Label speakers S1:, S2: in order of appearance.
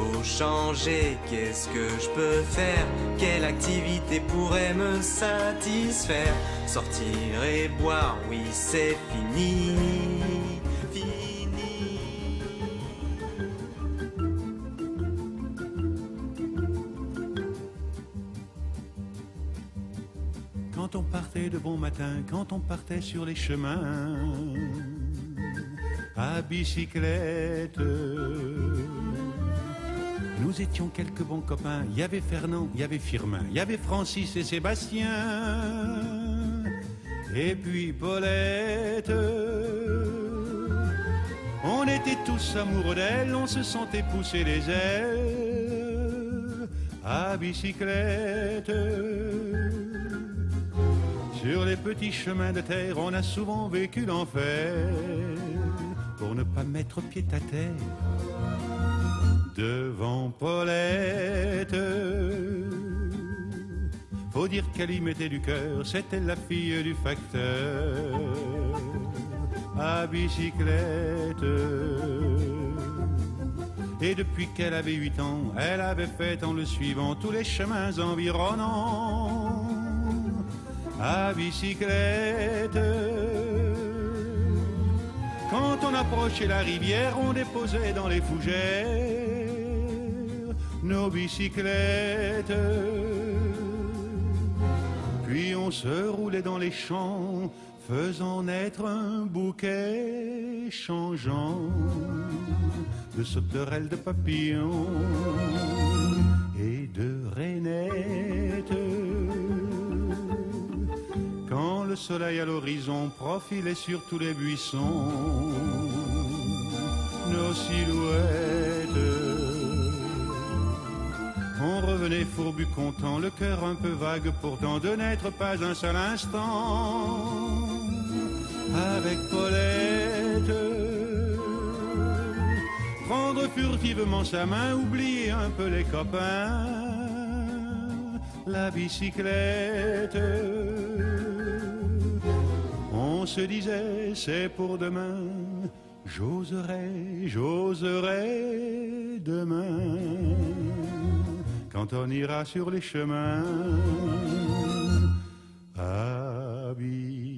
S1: faut changer, qu'est-ce que je peux faire? Quelle activité pourrait me satisfaire? Sortir et boire, oui c'est fini, fini.
S2: Quand on partait de bon matin, quand on partait sur les chemins à bicyclette, nous étions quelques bons copains. Il y avait Fernand, il y avait Firmin, il y avait Francis et Sébastien, et puis Paulette. On était tous amoureux d'elle, on se sentait pousser les ailes à bicyclette. Sur les petits chemins de terre, on a souvent vécu l'enfer pour ne pas mettre pied à terre devant Paulette. Faut dire qu'elle y mettait du cœur, c'était la fille du facteur à bicyclette. Et depuis qu'elle avait 8 ans, elle avait fait en le suivant tous les chemins environnants à bicyclette. Quand on approchait la rivière, on déposait dans les fougères nos bicyclettes. Puis on se roulait dans les champs, faisant naître un bouquet changeant de sauterelles, de papillons et de rainettes. Quand le soleil à l'horizon profilait sur tous les buissons nos silhouettes, on revenait fourbu content, le cœur un peu vague pourtant, de n'être pas un seul instant avec Paulette. Prendre furtivement sa main, oublier un peu les copains, la bicyclette. On se disait c'est pour demain, j'oserai, j'oserai demain, quand on ira sur les chemins à bicyclette.